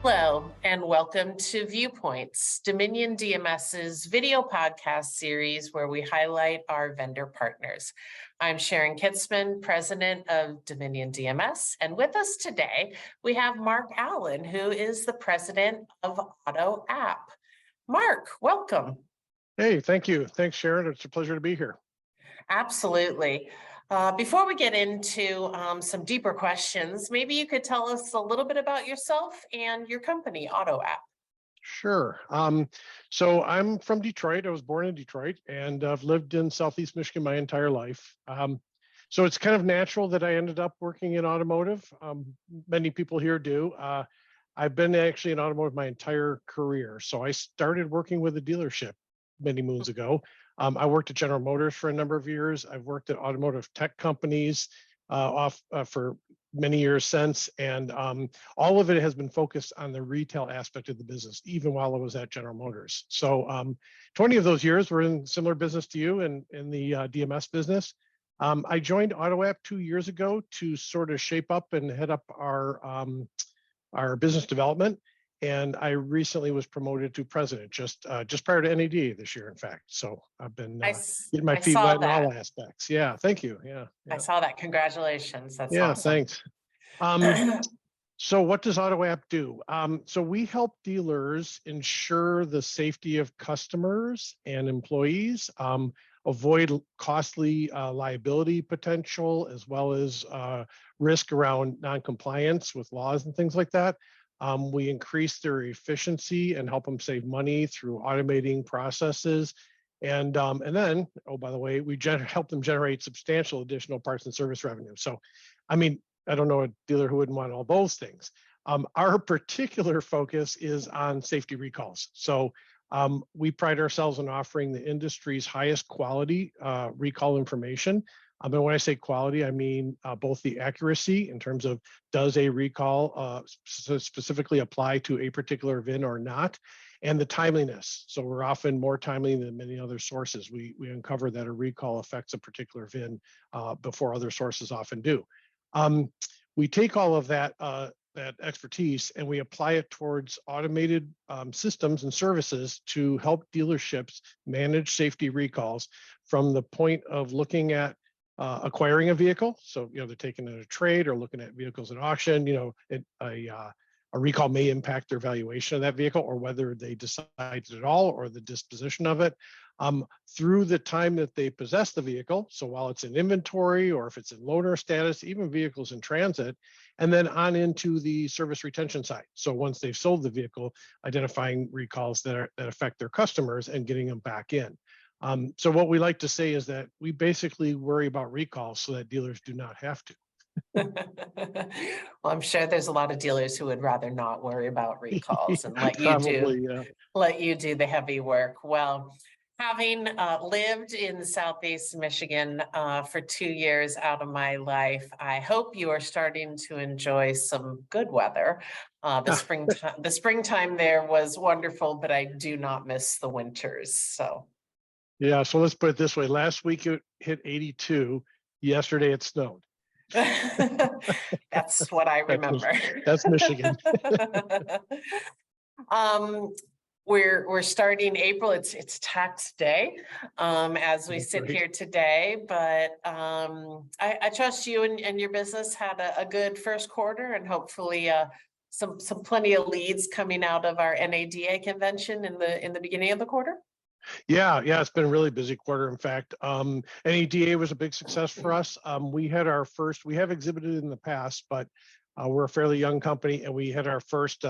Hello, and welcome to Viewpoints, Dominion DMS's video podcast series where we highlight our vendor partners. I'm Sharon Kitzman, president of Dominion DMS, and with us today, we have Mark Allen, who is the president of AutoApp. Mark, welcome. Hey, thank you. Thanks, Sharon. It's a pleasure to be here. Absolutely. Before we get into some deeper questions, maybe you could tell us a little bit about yourself and your company, AutoApp. Sure. So I'm from Detroit. I was born in Detroit and I've lived in Southeast Michigan my entire life. So it's kind of natural that I ended up working in automotive. Many people here do. I've been actually in automotive my entire career. So I started working with a dealership many moons ago. I worked at General Motors for a number of years. I've worked at automotive tech companies for many years since, and all of it has been focused on the retail aspect of the business, even while I was at General Motors. So 20 of those years were in similar business to you in the DMS business. I joined AutoApp 2 years ago to sort of shape up and head up our business development. And I recently was promoted to president just prior to NADA this year, in fact. So I've been getting my feet wet in all aspects. Yeah, thank you. Yeah. I saw that. Congratulations. That's yeah, awesome. Thanks. So what does AutoApp do? So we help dealers ensure the safety of customers and employees, avoid costly liability potential, as well as risk around noncompliance with laws and things like that. We increase their efficiency and help them save money through automating processes. And then, oh, by the way, we help them generate substantial additional parts and service revenue. So, I mean, I don't know a dealer who wouldn't want all those things. Our particular focus is on safety recalls. So we pride ourselves on offering the industry's highest quality recall information. And when I say quality, I mean both the accuracy in terms of does a recall specifically apply to a particular VIN or not, and the timeliness. So we're often more timely than many other sources. We uncover that a recall affects a particular VIN before other sources often do. We take all of that expertise and we apply it towards automated systems and services to help dealerships manage safety recalls from the point of looking at acquiring a vehicle. So, they're taking it at a trade or looking at vehicles at auction, a recall may impact their valuation of that vehicle or whether they decide at all or the disposition of it through the time that they possess the vehicle. So while it's in inventory or if it's in loaner status, even vehicles in transit, and then on into the service retention side. So once they've sold the vehicle, identifying recalls that affect their customers and getting them back in. So what we like to say is that we basically worry about recalls so that dealers do not have to. Well, I'm sure there's a lot of dealers who would rather not worry about recalls and let you do the heavy work. Well, having lived in Southeast Michigan for 2 years out of my life, I hope you are starting to enjoy some good weather. The springtime there was wonderful, but I do not miss the winters. So. Yeah, so let's put it this way. Last week it hit 82. Yesterday it snowed. That's what I remember. That's Michigan. We're starting April. It's tax day as we sit here today. But I trust you and your business had a good first quarter, and hopefully some plenty of leads coming out of our NADA convention in the beginning of the quarter. Yeah, it's been a really busy quarter. In fact, NADA was a big success for us. We have exhibited in the past, but we're a fairly young company and we had our first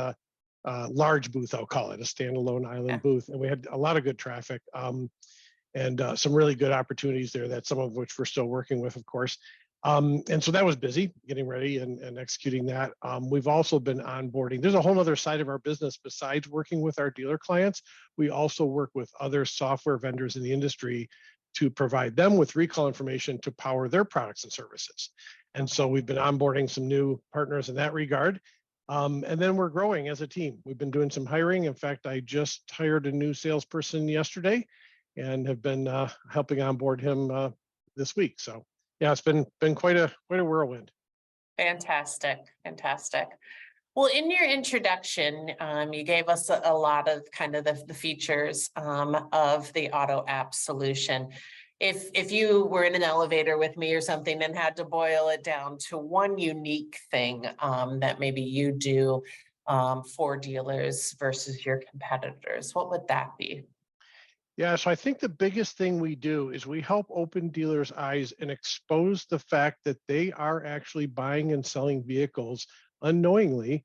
large booth, I'll call it, a standalone island booth. And we had a lot of good traffic and some really good opportunities there that some of which we're still working with, of course. And so that was busy getting ready and executing that. We've also been onboarding. There's a whole other side of our business besides working with our dealer clients. We also work with other software vendors in the industry to provide them with recall information to power their products and services. And so we've been onboarding some new partners in that regard. And then we're growing as a team. We've been doing some hiring. In fact, I just hired a new salesperson yesterday and have been helping onboard him this week. So yeah, it's been quite a whirlwind. Fantastic. Well, in your introduction, you gave us a lot of kind of the features of the AutoApp solution. If you were in an elevator with me or something and had to boil it down to one unique thing that maybe you do for dealers versus your competitors, what would that be? Yeah, so I think the biggest thing we do is we help open dealers' eyes and expose the fact that they are actually buying and selling vehicles unknowingly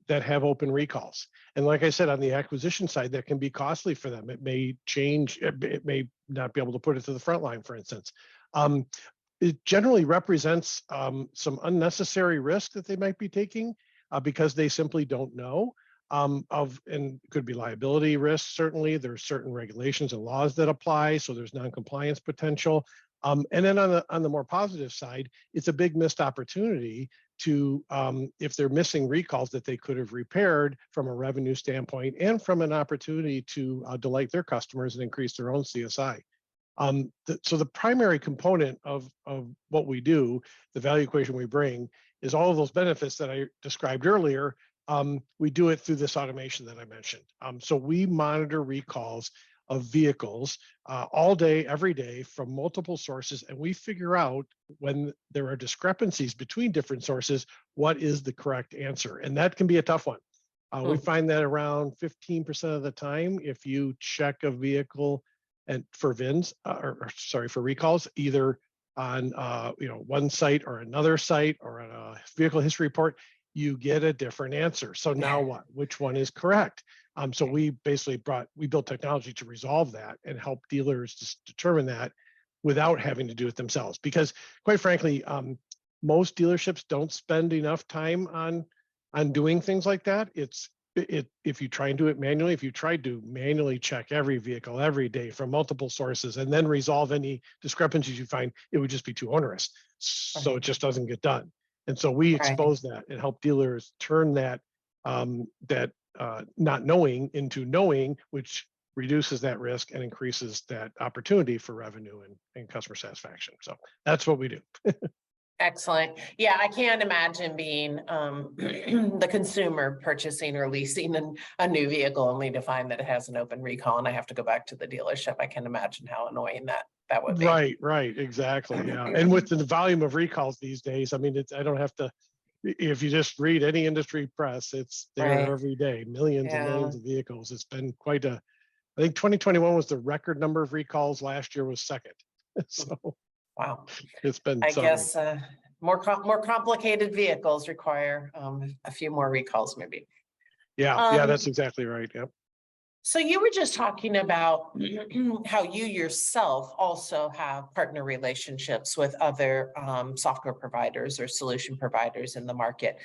that have open recalls. And like I said, on the acquisition side, that can be costly for them. It may change, it may not be able to put it to the front line, for instance. Um, it generally represents some unnecessary risk that they might be taking because they simply don't know and could be liability risks. Certainly, there's certain regulations and laws that apply, so there's non-compliance potential. And then on the more positive side, it's a big missed opportunity to if they're missing recalls that they could have repaired from a revenue standpoint and from an opportunity to delight their customers and increase their own CSI. So the primary component of what we do, the value equation we bring, is all of those benefits that I described earlier. We do it through this automation that I mentioned. So we monitor recalls of vehicles all day, every day from multiple sources, and we figure out when there are discrepancies between different sources, what is the correct answer. And that can be a tough one. We find that around 15% of the time, if you check a vehicle and for VINs, or sorry, for recalls, either on one site or another site or on a vehicle history report, you get a different answer. So now what? Which one is correct? So we basically built technology to resolve that and help dealers just determine that without having to do it themselves. Because quite frankly, most dealerships don't spend enough time on doing things like that. If you try and do it manually, if you tried to manually check every vehicle every day from multiple sources and then resolve any discrepancies you find, it would just be too onerous. So it just doesn't get done. And so we expose that and help dealers turn that not knowing into knowing, which reduces that risk and increases that opportunity for revenue and customer satisfaction. So that's what we do. Excellent. Yeah, I can't imagine being the consumer purchasing or leasing a new vehicle only to find that it has an open recall and I have to go back to the dealership. I can imagine how annoying that would be. Right, exactly. Yeah. And with the volume of recalls these days, I mean, I don't have to, if you just read any industry press, it's there every day, millions and millions of vehicles. It's been I think 2021 was the record number of recalls. Last year was second. So wow, it's been I guess more complicated vehicles require a few more recalls maybe. Yeah, that's exactly right. Yep. So you were just talking about how you yourself also have partner relationships with other software providers or solution providers in the market.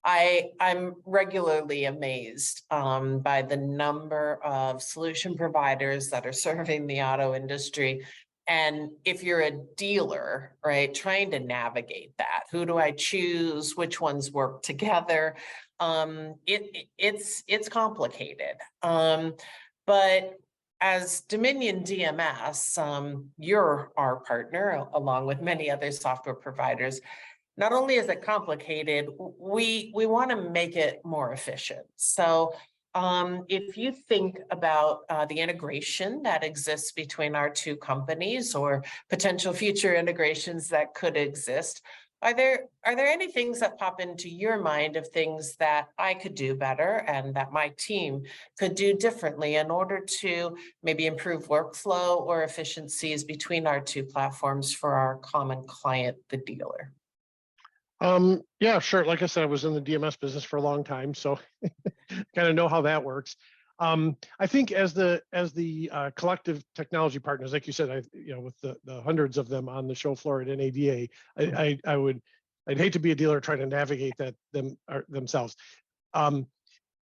I'm regularly amazed by the number of solution providers that are serving the auto industry. And if you're a dealer, right, trying to navigate that, who do I choose? Which ones work together? It's complicated. But as Dominion DMS, you're our partner along with many other software providers. Not only is it complicated, we want to make it more efficient. So if you think about the integration that exists between our two companies or potential future integrations that could exist, are there any things that pop into your mind of things that I could do better and that my team could do differently in order to maybe improve workflow or efficiencies between our two platforms for our common client, the dealer? Yeah, sure. Like I said, I was in the DMS business for a long time, so kind of know how that works. I think as the collective technology partners, like you said, with the hundreds of them on the show floor at NADA, I'd hate to be a dealer trying to navigate that themselves.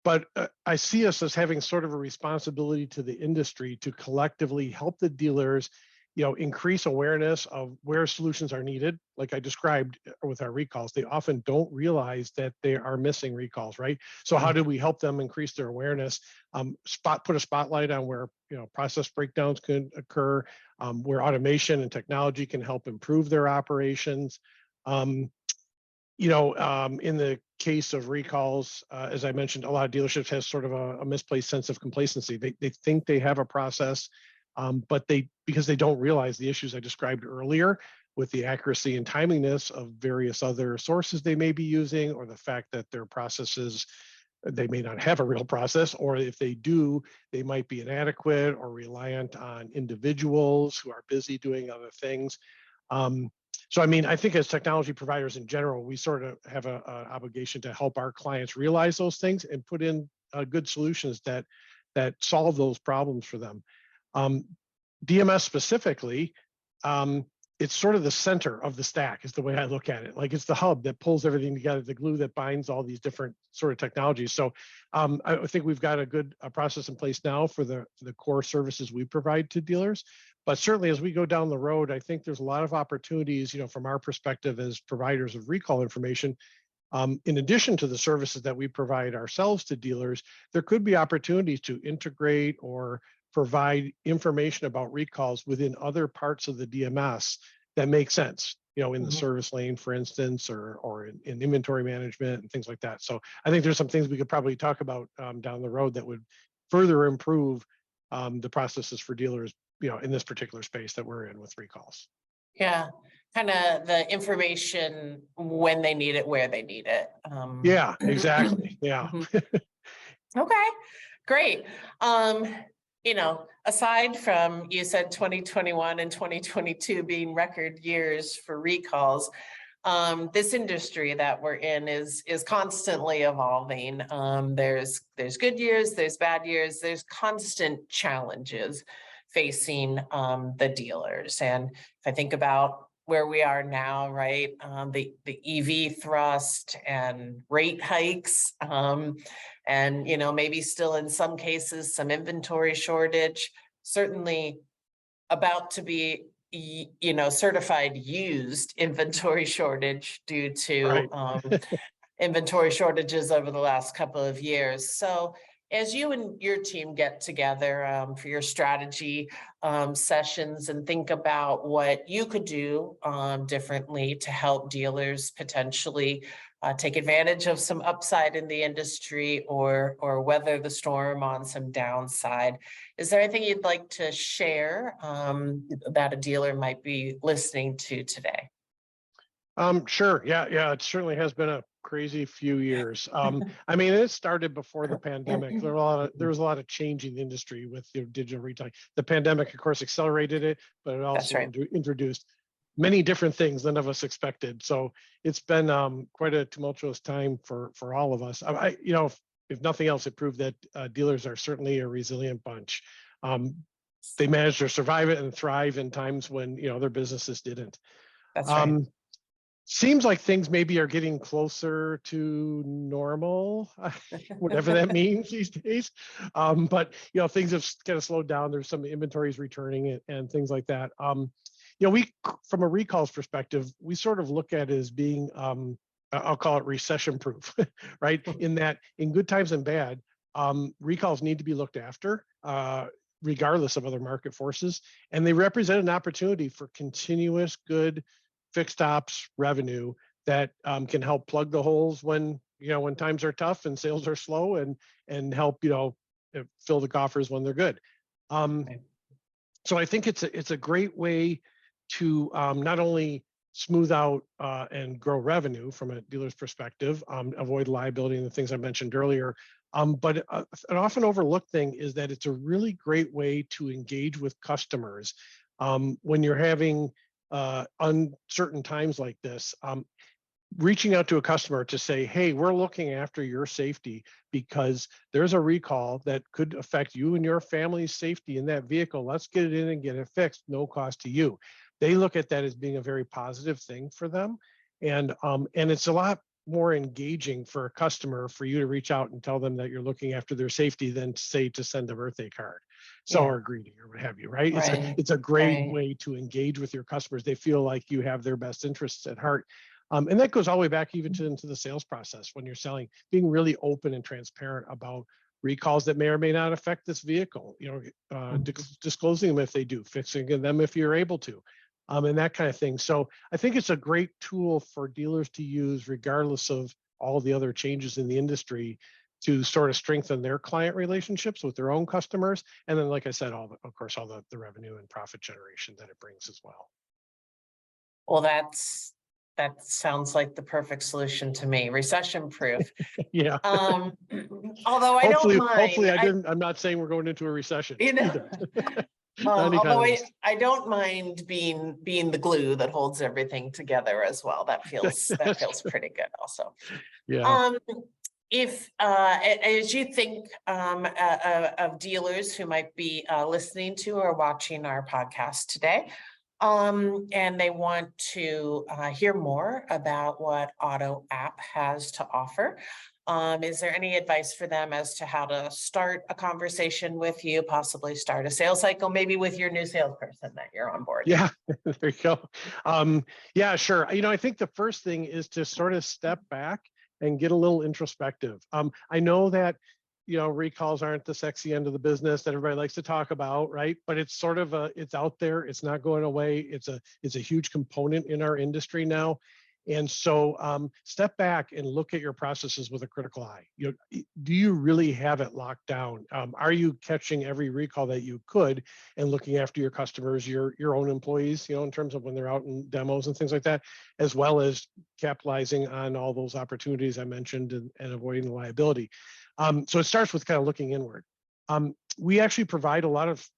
But I see us as having sort of a responsibility to the industry to collectively help the dealers increase awareness of where solutions are needed. Like I described with our recalls, they often don't realize that they are missing recalls, right? So how do we help them increase their awareness? Put a spotlight on where process breakdowns could occur, where automation and technology can help improve their operations. In the case of recalls, as I mentioned, a lot of dealerships have sort of a misplaced sense of complacency. They think they have a process, but because they don't realize the issues I described earlier with the accuracy and timeliness of various other sources they may be using, or the fact that their processes, they may not have a real process, or if they do, they might be inadequate or reliant on individuals who are busy doing other things. So, I mean, I think as technology providers in general, we sort of have an obligation to help our clients realize those things and put in good solutions that solve those problems for them. DMS specifically, it's sort of the center of the stack is the way I look at it. Like it's the hub that pulls everything together, the glue that binds all these different sort of technologies. So I think we've got a good process in place now for the core services we provide to dealers. But certainly as we go down the road, I think there's a lot of opportunities, from our perspective as providers of recall information. In addition to the services that we provide ourselves to dealers, there could be opportunities to integrate or provide information about recalls within other parts of the DMS that make sense, in the service lane, for instance, or in inventory management and things like that. So I think there's some things we could probably talk about down the road that would further improve the processes for dealers, in this particular space that we're in with recalls. Yeah, kind of the information when they need it, where they need it. Yeah, exactly. Yeah. Okay, great. Aside from, you said 2021 and 2022 being record years for recalls, this industry that we're in is constantly evolving. There's good years, there's bad years, there's constant challenges facing the dealers. And if I think about where we are now, right, the EV thrust and rate hikes, and maybe still in some cases some inventory shortage, certainly about to be certified used inventory shortage due to inventory shortages over the last couple of years. So as you and your team get together for your strategy sessions and think about what you could do differently to help dealers potentially take advantage of some upside in the industry or weather the storm on some downside, is there anything you'd like to share that a dealer might be listening to today? Sure. Yeah. It certainly has been a crazy few years. I mean, it started before the pandemic. There was a lot of change in the industry with digital retailing. The pandemic, of course, accelerated it, but it also introduced many different things none of us expected. So it's been quite a tumultuous time for all of us. If nothing else, it proved that dealers are certainly a resilient bunch. They managed to survive it and thrive in times when their businesses didn't. That's right. Seems like things maybe are getting closer to normal, whatever that means these days. But things have kind of slowed down. There's some inventories returning and things like that. We, from a recalls perspective, we sort of look at it as being, I'll call it recession proof, right? In that, in good times and bad, recalls need to be looked after, regardless of other market forces, and they represent an opportunity for continuous good fixed ops revenue that can help plug the holes when times are tough and sales are slow, and help fill the coffers when they're good. So I think it's a great way to not only smooth out and grow revenue from a dealer's perspective, avoid liability and the things I mentioned earlier. But an often overlooked thing is that it's a really great way to engage with customers when you're having uncertain times like this. Reaching out to a customer to say, hey, we're looking after your safety because there's a recall that could affect you and your family's safety in that vehicle. Let's get it in and get it fixed, no cost to you. They look at that as being a very positive thing for them. And it's a lot more engaging for a customer for you to reach out and tell them that you're looking after their safety than to send a birthday card. Or greeting or what have you, right? It's a great way to engage with your customers. They feel like you have their best interests at heart. And that goes all the way back even into the sales process when you're selling, being really open and transparent about recalls that may or may not affect this vehicle, disclosing them if they do, fixing them if you're able to. and that kind of thing. So I think it's a great tool for dealers to use regardless of all the other changes in the industry to sort of strengthen their client relationships with their own customers. And then, like I said, of course, all the revenue and profit generation that it brings as well. Well, that sounds like the perfect solution to me, recession proof. Yeah. Although I don't mind. Hopefully I'm not saying we're going into a recession either. Although I don't mind being the glue that holds everything together as well. That feels pretty good also. Yeah. If as you think of dealers who might be listening to or watching our podcast today, and they want to hear more about what AutoApp has to offer, is there any advice for them as to how to start a conversation with you, possibly start a sales cycle, maybe with your new salesperson that you're on board? Yeah, there you go. Yeah, sure. I think the first thing is to sort of step back and get a little introspective. I know that, recalls aren't the sexy end of the business that everybody likes to talk about, right? But it's sort of it's out there. It's not going away. It's a huge component in our industry now. And so step back and look at your processes with a critical eye. Do you really have it locked down? Are you catching every recall that you could and looking after your customers, your own employees, in terms of when they're out in demos and things like that, as well as capitalizing on all those opportunities I mentioned and avoiding the liability. So it starts with kind of looking inward. We actually provide a lot of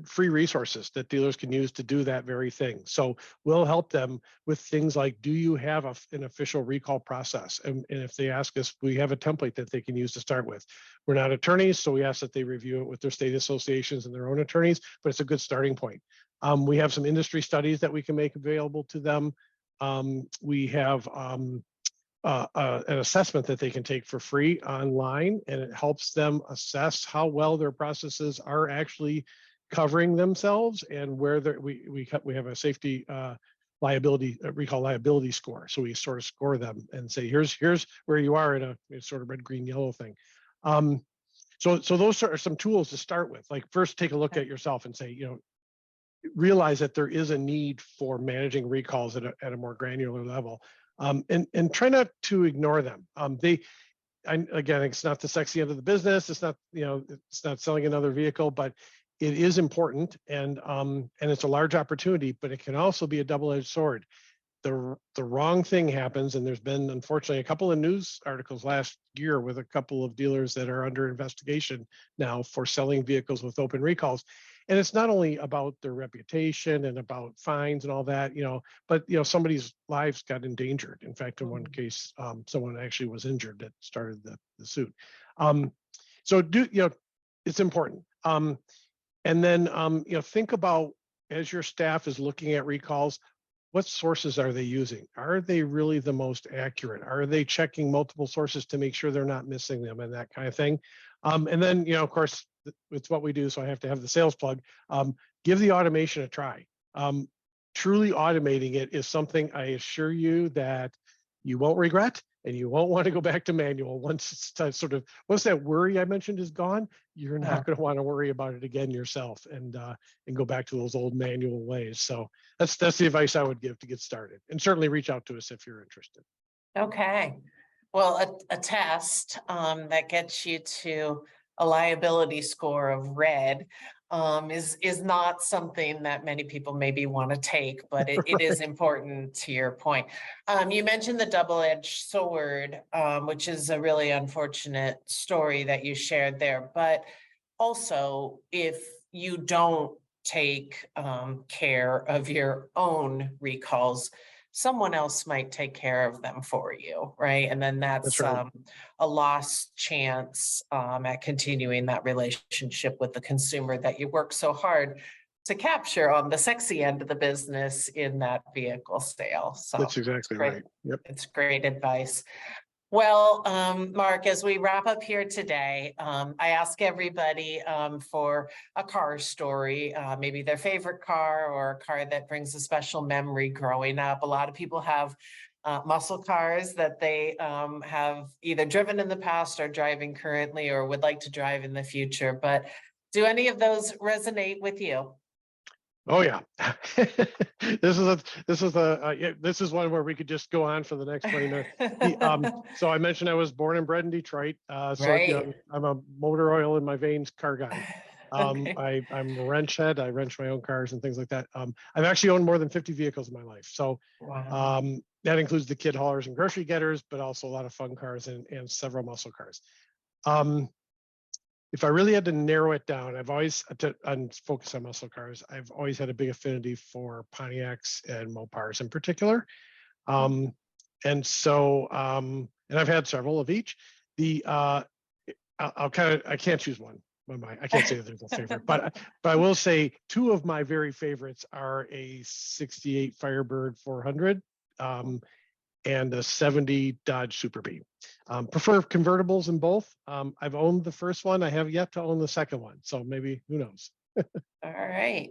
free resources that dealers can use to do that very thing. So we'll help them with things like, do you have an official recall process? And if they ask us, we have a template that they can use to start with. We're not attorneys, so we ask that they review it with their state associations and their own attorneys, but it's a good starting point. We have some industry studies that we can make available to them. We have an assessment that they can take for free online, and it helps them assess how well their processes are actually covering themselves and where we have a safety liability recall liability score. So we sort of score them and say, here's where you are in a sort of red, green, yellow thing. So those are some tools to start with. Like, first, take a look at yourself and say, realize that there is a need for managing recalls at a more granular level, and try not to ignore them. Again, it's not the sexy end of the business. It's not, it's not selling another vehicle, but it is important, and it's a large opportunity, but it can also be a double-edged sword. The wrong thing happens, and there's been, unfortunately, a couple of news articles last year with a couple of dealers that are under investigation now for selling vehicles with open recalls. And it's not only about their reputation and about fines and all that, but somebody's lives got endangered. In fact, in one case, someone actually was injured that started the suit. So it's important. And then, think about, as your staff is looking at recalls, what sources are they using? Are they really the most accurate? Are they checking multiple sources to make sure they're not missing them and that kind of thing? And then, of course, it's what we do, so I have to have the sales plug. Give the automation a try. Truly automating it is something I assure you that you won't regret, and you won't want to go back to manual once once that worry I mentioned is gone. You're not going to want to worry about it again yourself and go back to those old manual ways. So that's the advice I would give to get started, and certainly reach out to us if you're interested. Okay. Well, a test that gets you to a liability score of red is not something that many people maybe want to take, but it is important to your point. You mentioned the double-edged sword, which is a really unfortunate story that you shared there. But also, if you don't take care of your own recalls, someone else might take care of them for you, right? And then that's right. A lost chance at continuing that relationship with the consumer that you work so hard to capture on the sexy end of the business in that vehicle sale. So that's exactly right. Yep. It's great advice. Well, Mark, as we wrap up here today, I ask everybody for a car story, maybe their favorite car or a car that brings a special memory growing up. A lot of people have muscle cars that they have either driven in the past or driving currently or would like to drive in the future. But do any of those resonate with you? Oh yeah. This is this is one where we could just go on for the next 20 minutes. So I mentioned I was born and bred in Detroit. So Right. I'm a motor oil in my veins car guy. Okay. I'm a wrench head. I wrench my own cars and things like that. I've actually owned more than 50 vehicles in my life. So Wow. that includes the kid haulers and grocery getters, but also a lot of fun cars and several muscle cars. Um, if I really had to narrow it down, I'm focused on muscle cars. I've always had a big affinity for Pontiacs and Mopars in particular. Um, and I've had several of each. The I can't choose one. I can't say that there's a favorite, but I will say two of my very favorites are a '68 Firebird 400 and a '70 Dodge Super Bee. Prefer convertibles in both. I've owned the first one. I have yet to own the second one. So maybe, who knows? All right.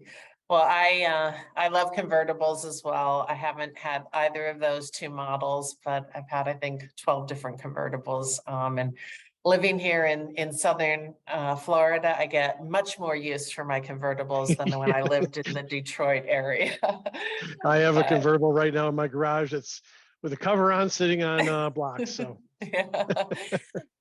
Well, I love convertibles as well. I haven't had either of those two models, but I've had, I think, 12 different convertibles. And living here in southern Florida, I get much more use for my convertibles than when I lived in the Detroit area. I have a But convertible right now in my garage that's with a cover on, sitting on blocks. So yeah,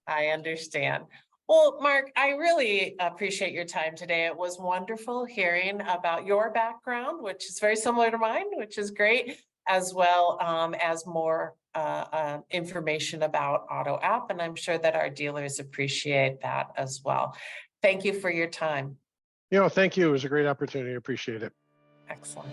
I understand. Well, Mark, I really appreciate your time today. It was wonderful hearing about your background, which is very similar to mine, which is great, as well as more information about AutoApp. And I'm sure that our dealers appreciate that as well. Thank you for your time. thank you. It was a great opportunity. I appreciate it. Excellent.